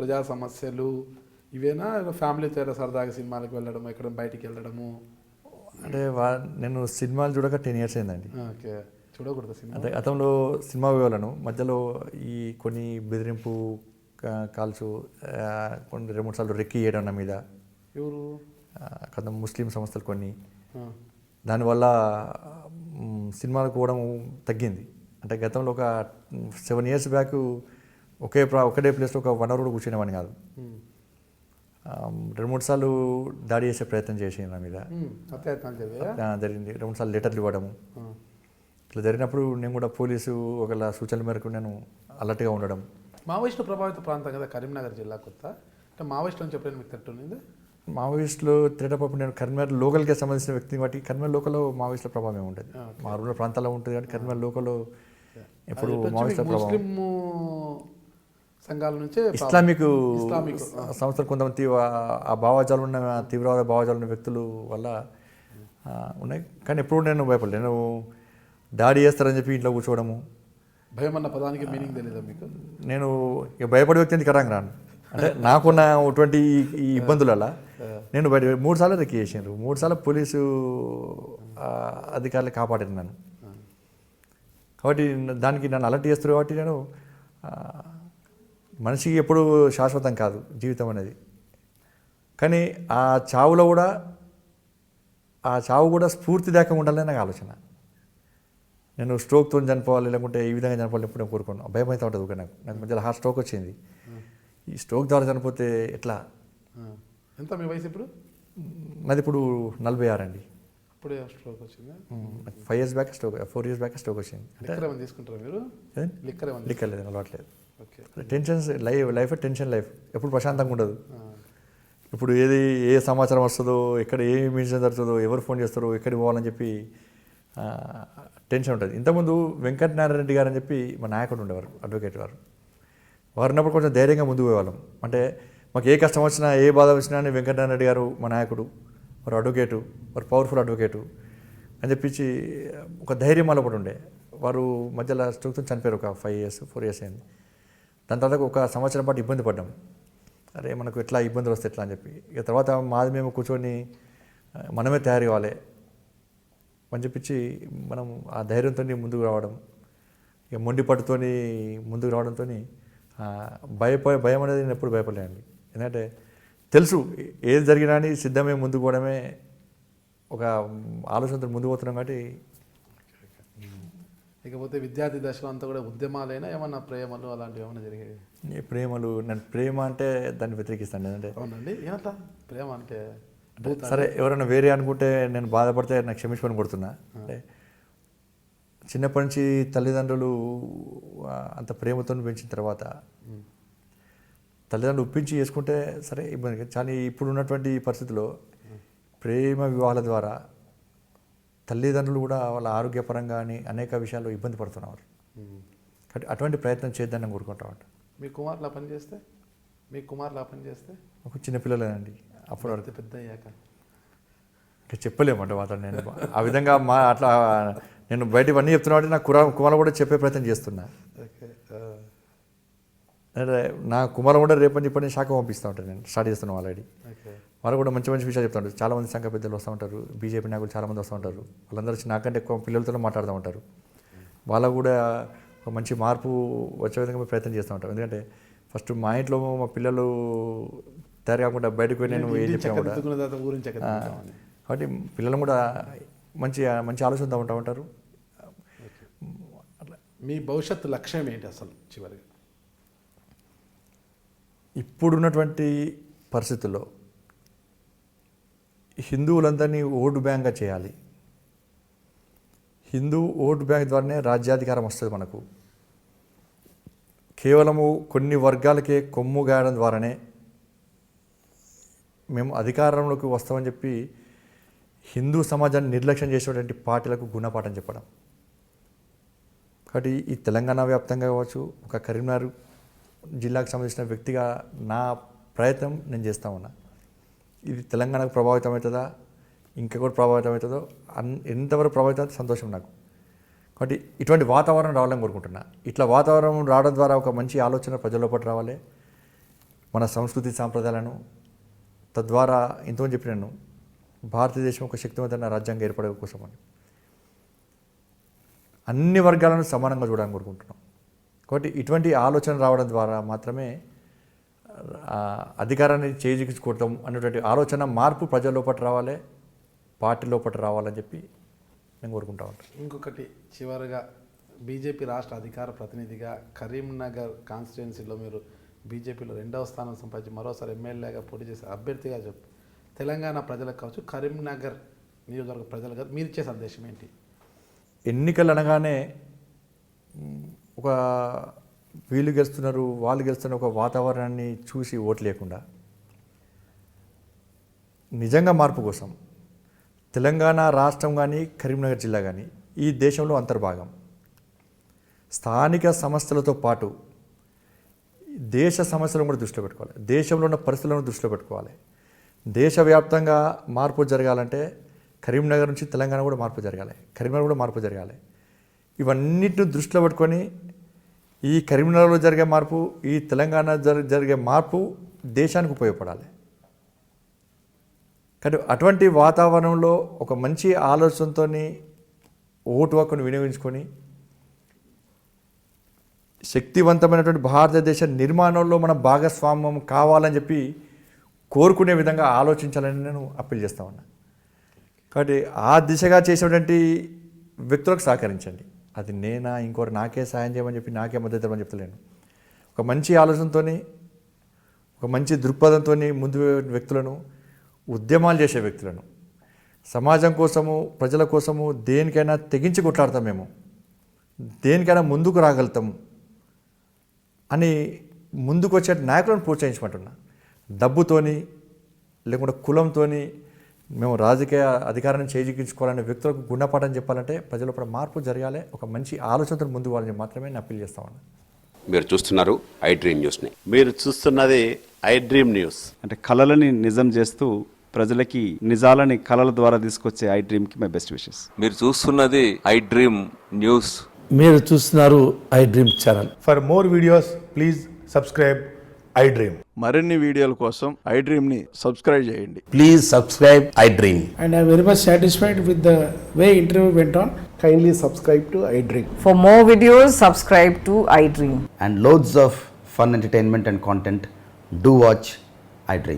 ప్రజా సమస్యలు ఇవేనా, ఫ్యామిలీతో ఏదో సరదాగా సినిమాలకు వెళ్ళడం, ఎక్కడ బయటికి వెళ్ళడము? అంటే నేను సినిమాలు చూడక 10 years అయిందండి. ఓకే, చూడకూడదు సినిమా. అంటే గతంలో సినిమా పోయేవాళ్ళను, మధ్యలో ఈ కొన్ని బెదిరింపు కాల్స్, కొన్ని 2-3 సార్లు రెక్కి చేయడం నా మీద. ఎవరు? కొంత ముస్లిం సంస్థలు కొన్ని. ఆ, దానివల్ల సినిమాలకు పోవడం తగ్గింది. అంటే గతంలో ఒక 7 years బ్యాక్ ఒకటే ప్లేస్లో ఒక 1 hour కూడా కూర్చునేవాడిని కాదు. 2-3 సార్లు దాడి చేసే ప్రయత్నం చేసింది నా మీద. జరిగింది. 2-3 సార్లు లెటర్లు ఇవ్వడము. ఇట్లా జరిగినప్పుడు నేను కూడా పోలీసు ఒకళ్ళ సూచనల మేరకు నేను అలర్ట్గా ఉండడం. మావోయిస్టు ప్రభావిత ప్రాంతం కదా కరీంనగర్ జిల్లా కొత్త, అంటే మావోయిస్టు అని చెప్పిన మీకు తట్టునింది? మావోయిస్టులు తిరగటప్పుడు నేను కరీంనగర్ లోకల్కి సంబంధించిన వ్యక్తిని బట్టి కరీంనగర్ లోకల్లో మావోయిస్టుల ప్రభావం ఉంటుంది. మా రూరల్ ప్రాంతాల్లో ఉంటుంది కాబట్టి కరీంనగర్ లోకల్లో ఎప్పుడు మావోయిస్టుల ప్రభావం. ముస్లిం సంఘాల నుంచే ఇస్లామిక్ సంస్థలు కొంతమంది ఆ భావజాలు ఉన్న తీవ్రవాద భావజాలు ఉన్న వ్యక్తుల వల్ల ఉన్నాయి. కానీ ఎప్పుడు నేను భయపడలేదు. నేను దాడి చేస్తారని చెప్పి ఇంట్లో కూర్చోవడము. భయం అన్న పదానికి మీనింగ్ తెలియదా మీకు? నేను ఇక భయపడే వ్యక్తి ఎందుకు కరంగా రాను. అంటే నాకున్న అటువంటి ఈ ఇబ్బందులలో నేను బయట 3 సార్లు రెక్కి చేసాను. 3 సార్లు పోలీసు అధికారులు కాపాడాను నన్ను. కాబట్టి దానికి నన్ను అలర్ట్ చేస్తారు. కాబట్టి నేను మనిషికి ఎప్పుడు శాశ్వతం కాదు జీవితం అనేది. కానీ ఆ చావు కూడా స్ఫూర్తిదాయకంగా ఉండాలని నాకు ఆలోచన. నేను స్ట్రోక్తో చనిపోవాలి లేకుంటే ఈ విధంగా చనిపోవాలి ఎప్పుడు నేను కోరుకున్నాను. భయం అయితే ఉంటుంది. నాకు మధ్యలో హార్ట్ స్ట్రోక్ వచ్చింది. ఈ స్ట్రోక్ ద్వారా చనిపోతే ఎట్లా? ఎంత మీ వయసు ఇప్పుడు? నాది ఇప్పుడు 46 అండి. అప్పుడే స్ట్రోక్ వచ్చింది. 5 years back stroke, 4 years back stroke వచ్చింది. తీసుకుంటారా మీరు? లిక్కర్ లేదు, అలవాట్లేదు. Okay. Tensions life tension life ఎప్పుడు ప్రశాంతంగా ఉండదు. ఇప్పుడు ఏ సమాచారం వస్తుందో, ఎక్కడ ఏ మిషన్ జరుగుతుందో, ఎవరు ఫోన్ చేస్తారో, ఎక్కడికి పోవాలని చెప్పి టెన్షన్ ఉంటుంది. ఇంతకుముందు వెంకటనారాయణ రెడ్డి గారు అని చెప్పి మా నాయకుడు ఉండేవారు, అడ్వకేట్ వారు ఉన్నప్పుడు కొంచెం ధైర్యంగా ముందుకు పోయేవాళ్ళం. అంటే మాకు ఏ కష్టం వచ్చినా ఏ బాధ వచ్చినా అని వెంకటనారాయణ రెడ్డి గారు మా నాయకుడు, వారు అడ్వకేటు, వారు పవర్ఫుల్ అడ్వకేటు అని చెప్పించి ఒక ధైర్యం అలపడి ఉండే. వారు మధ్యలో స్ట్రోక్తో చనిపోయారు. ఒక 4 years అయింది. దాని తర్వాత ఒక సంవత్సరం పాటు ఇబ్బంది పడ్డాం. అరే మనకు ఎట్లా ఇబ్బందులు వస్తే ఎట్లా అని చెప్పి ఇక తర్వాత మాది మేము కూర్చొని మనమే తయారు కావాలి అని చెప్పించి మనం ఆ ధైర్యంతో ముందుకు రావడం, ఇక మొండి పట్టుతో ముందుకు రావడంతో భయం అనేది నేను ఎప్పుడు భయపడలేండి. ఎందుకంటే తెలుసు ఏది జరిగినా అని సిద్ధమే ముందుకు పోవడమే ఒక ఆలోచనతో ముందుకు పోతున్నాం. కాబట్టి ఇకపోతే విద్యార్థి దశలో అంతా కూడా ఉద్యమాలైనా ఏమన్నా ప్రేమలు అలాంటివి ఏమైనా జరిగాయి? ప్రేమలు, నేను ప్రేమ అంటే దాన్ని వ్యతిరేకిస్తాను. ఎందుకంటే అవునండి, ఏమట్లా ప్రేమ అంటే సరే ఎవరైనా వేరే అనుకుంటే నేను బాధపడితే నాకు క్షమించుకొని కొడుతున్నా. అంటే చిన్నప్పటి నుంచి తల్లిదండ్రులు అంత ప్రేమతో పెంచిన తర్వాత తల్లిదండ్రులు ఒప్పించి చేసుకుంటే సరే ఇబ్బంది. కానీ ఇప్పుడు ఉన్నటువంటి పరిస్థితుల్లో ప్రేమ వివాహాల ద్వారా తల్లిదండ్రులు కూడా వాళ్ళ ఆరోగ్యపరంగా కానీ అనేక విషయాల్లో ఇబ్బంది పడుతున్నారు. కాబట్టి అటువంటి ప్రయత్నం చేద్దాన్ని కోరుకుంటామంట. మీ కుమారులు పని చేస్తే ఒక చిన్నపిల్లలేనండి. అప్పుడు అడిగితే పెద్ద అయ్యాక ఇంకా చెప్పలేమంట మాత్రం. నేను ఆ విధంగా అట్లా నేను బయటవన్నీ చెప్తున్నా అంటే నా కుమారులు కూడా చెప్పే ప్రయత్నం చేస్తున్నా. నా కుమారులు కూడా రేపని చెప్పని శాఖ పంపిస్తూ ఉంటాను. నేను స్టార్ట్ చేస్తున్నాను ఆల్రెడీ. వాళ్ళు కూడా మంచి విషయాలు చెప్తూ ఉంటారు. చాలామంది సంఘ పెద్దలు వస్తూ ఉంటారు, బీజేపీ నాయకులు చాలామంది వస్తూ ఉంటారు. వాళ్ళందరూ వచ్చి నాకంటే ఎక్కువ పిల్లలతో మాట్లాడుతూ ఉంటారు. వాళ్ళకు కూడా ఒక మంచి మార్పు వచ్చే విధంగా ప్రయత్నం చేస్తూ ఉంటాం. ఎందుకంటే ఫస్ట్ మా ఇంట్లో మా పిల్లలు తయారు కాకుండా బయటకు పోయి నేను ఏం చెప్పినా కూడా కాబట్టి పిల్లలు కూడా మంచి ఆలోచనతో ఉంటారు. మీ భవిష్యత్తు లక్ష్యం ఏంటి అసలు చివరిగా? ఇప్పుడున్నటువంటి పరిస్థితుల్లో హిందువులందరినీ ఓటు బ్యాంక్గా చేయాలి. హిందూ ఓటు బ్యాంక్ ద్వారానే రాజ్యాధికారం వస్తుంది మనకు. కేవలము కొన్ని వర్గాలకే కొమ్ము గాయడం ద్వారానే మేము అధికారంలోకి వస్తామని చెప్పి హిందూ సమాజాన్ని నిర్లక్ష్యం చేసేటువంటి పార్టీలకు గుణపాఠం చెప్పడం. కాబట్టి ఈ తెలంగాణ వ్యాప్తంగా కావచ్చు, ఒక కరీంనగర్ జిల్లాకు సంబంధించిన వ్యక్తిగా నా ప్రయత్నం నేను చేస్తూ ఉన్నా. ఇది తెలంగాణకు ప్రభావితం అవుతుందా, ఇంకా కూడా ప్రభావితం అవుతుందో, ఎంతవరకు ప్రభావితం అయితే సంతోషం నాకు. కాబట్టి ఇటువంటి వాతావరణం రావాలని కోరుకుంటున్నా. ఇట్లా వాతావరణం రావడం ద్వారా ఒక మంచి ఆలోచన ప్రజల లోపల రావాలి. మన సంస్కృతి సాంప్రదాయాలను, తద్వారా ఇంతమంది చెప్పినాను భారతదేశం ఒక శక్తివంతమైన రాజ్యాంగం ఏర్పడే కోసం అని అన్ని వర్గాలను సమానంగా చూడాలని కోరుకుంటున్నాం. కాబట్టి ఇటువంటి ఆలోచన రావడం ద్వారా మాత్రమే అధికారాన్ని చేజిక్కించుకోవడం అనేటువంటి ఆలోచన మార్పు ప్రజల లోపల రావాలి, పార్టీ లోపల రావాలని చెప్పి నేను కోరుకుంటా ఉంటాను. ఇంకొకటి చివరిగా బీజేపీ రాష్ట్ర అధికార ప్రతినిధిగా కరీంనగర్ కాన్స్టిట్యున్సీలో మీరు బీజేపీలో 2వ స్థానం సంపాదించి మరోసారి ఎమ్మెల్యేగా పోటీ చేసే అభ్యర్థిగా చెప్పు తెలంగాణ ప్రజలకు కావచ్చు, కరీంనగర్ నియోజకవర్గ ప్రజలకు మీరు ఇచ్చే సందేశం ఏంటి? ఎన్నికలు అనగానే ఒక వీళ్ళు గెలుస్తున్నారు వాళ్ళు గెలుస్తున్నారు ఒక వాతావరణాన్ని చూసి ఓటు లేకుండా నిజంగా మార్పు కోసం తెలంగాణ రాష్ట్రం కానీ కరీంనగర్ జిల్లా కానీ ఈ దేశంలో అంతర్భాగం. స్థానిక సమస్యలతో పాటు దేశ సమస్యలను కూడా దృష్టిలో పెట్టుకోవాలి, దేశంలో ఉన్న పరిస్థితులను దృష్టిలో పెట్టుకోవాలి. దేశవ్యాప్తంగా మార్పు జరగాలంటే కరీంనగర్ నుంచి తెలంగాణ కూడా మార్పు జరగాలి, కరీంనగర్ కూడా మార్పు జరగాలి. ఇవన్నిటిని దృష్టిలో పెట్టుకొని ఈ కరీంనగర్లో జరిగే మార్పు, ఈ తెలంగాణ జరిగే మార్పు దేశానికి ఉపయోగపడాలి. కానీ అటువంటి వాతావరణంలో ఒక మంచి ఆలోచనతో ఓటు హక్కును వినియోగించుకొని శక్తివంతమైనటువంటి భారతదేశ నిర్మాణంలో మన భాగస్వామ్యం కావాలని చెప్పి కోరుకునే విధంగా ఆలోచించాలని నేను అప్పీల్ చేస్తా ఉన్నా. కాబట్టి ఆ దిశగా చేసేటువంటి వ్యక్తులకు సహకరించండి. అది నేనా ఇంకోటి నాకే సాయం చేయమని చెప్పి నాకే మద్దతు ఇవ్వమని చెప్తలేను. ఒక మంచి ఆలోచనతో, ఒక మంచి దృక్పథంతో ముందు వ్యక్తులను, ఉద్యమాలు చేసే వ్యక్తులను, సమాజం కోసము ప్రజల కోసము దేనికైనా తెగించి కొట్లాడతాం, మేము దేనికైనా ముందుకు రాగలుగుతాము అని ముందుకు వచ్చే నాయకులను ప్రోత్సహించమంటున్నా. డబ్బుతోని లేకుంటే కులంతోని మేము రాజకీయ అధికారాన్ని చేజిక్కించుకోవాలనే వ్యక్తులకు గుణపాఠం చెప్పాలంటే ప్రజల పట్ల మార్పు జరగాలి, ఒక మంచి ఆలోచనతో ముందు వాళ్ళని మాత్రమే నేను అప్పీల్ చేస్తామన్నా. మీరు చూస్తున్నారు ఐ డ్రీమ్ న్యూస్ని. మీరు చూస్తున్నది ఐ డ్రీమ్ న్యూస్. అంటే కళలని నిజం చేస్తూ ప్రజలకి నిజాలని కళల ద్వారా తీసుకొచ్చే ఐ డ్రీమ్కి మై బెస్ట్ విషెస్. మీరు చూస్తున్నది ఐ డ్రీమ్ న్యూస్. మీరు చూస్తున్నారు I dream channel. For more videos, please subscribe iDream. మరిన్ని వీడియోల కోసం ఐ డ్రీమ్ని సబ్స్క్రైబ్ చేయండి. Please subscribe I dream. And I am very much satisfied with the way interview went on. Kindly subscribe to iDream. For more videos, subscribe to iDream. And loads of fun entertainment and content. Do watch iDream.